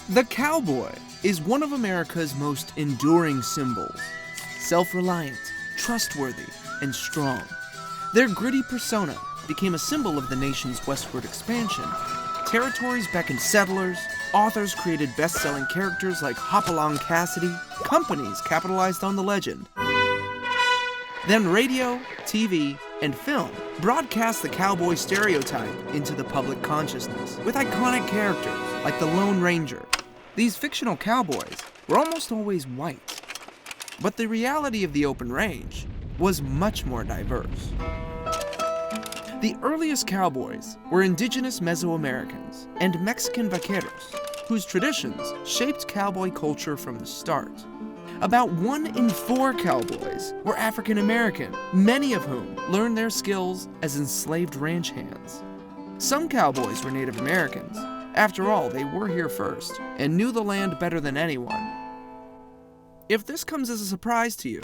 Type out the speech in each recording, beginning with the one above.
The cowboy is one of America's most enduring symbols. Self-reliant, trustworthy, and strong. Their gritty persona became a symbol of the nation's westward expansion. Territories beckoned settlers, authors created best-selling characters like Hopalong Cassidy, companies capitalized on the legend. Then radio, TV, and film broadcast the cowboy stereotype into the public consciousness with iconic characters like the Lone Ranger. These fictional cowboys were almost always white, but the reality of the open range was much more diverse. The earliest cowboys were indigenous Mesoamericans and Mexican vaqueros, whose traditions shaped cowboy culture from the start. About 1 in 4 cowboys were African American, many of whom learned their skills as enslaved ranch hands. Some cowboys were Native Americans. After all, they were here first and knew the land better than anyone. If this comes as a surprise to you,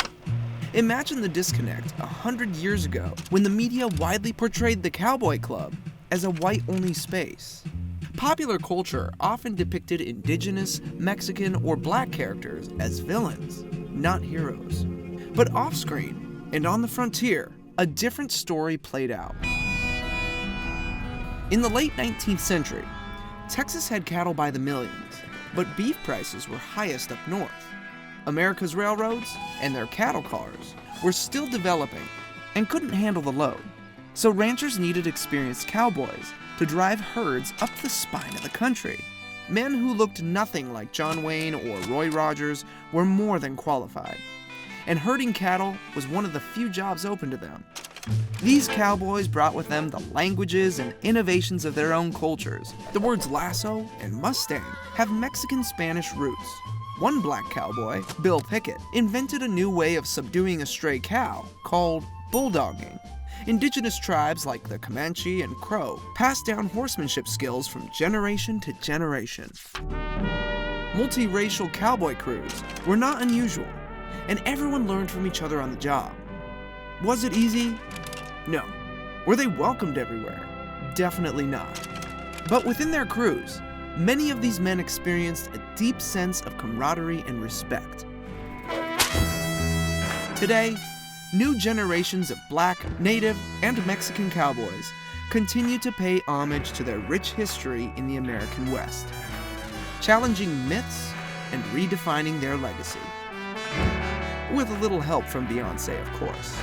imagine the disconnect 100 years ago when the media widely portrayed the Cowboy Club as a white-only space. Popular culture often depicted indigenous, Mexican, or black characters as villains, not heroes. But off-screen and on the frontier, a different story played out. In the late 19th century, Texas had cattle by the millions, but beef prices were highest up north. America's railroads and their cattle cars were still developing and couldn't handle the load, so ranchers needed experienced cowboys to drive herds up the spine of the country. Men who looked nothing like John Wayne or Roy Rogers were more than qualified, and herding cattle was one of the few jobs open to them. These cowboys brought with them the languages and innovations of their own cultures. The words lasso and mustang have Mexican-Spanish roots. One black cowboy, Bill Pickett, invented a new way of subduing a stray cow called bulldogging. Indigenous tribes like the Comanche and Crow passed down horsemanship skills from generation to generation. Multiracial cowboy crews were not unusual, and everyone learned from each other on the job. Was it easy? No. Were they welcomed everywhere? Definitely not. But within their crews, many of these men experienced a deep sense of camaraderie and respect. Today, new generations of black, native, and Mexican cowboys continue to pay homage to their rich history in the American West, challenging myths and redefining their legacy. With a little help from Beyoncé, of course.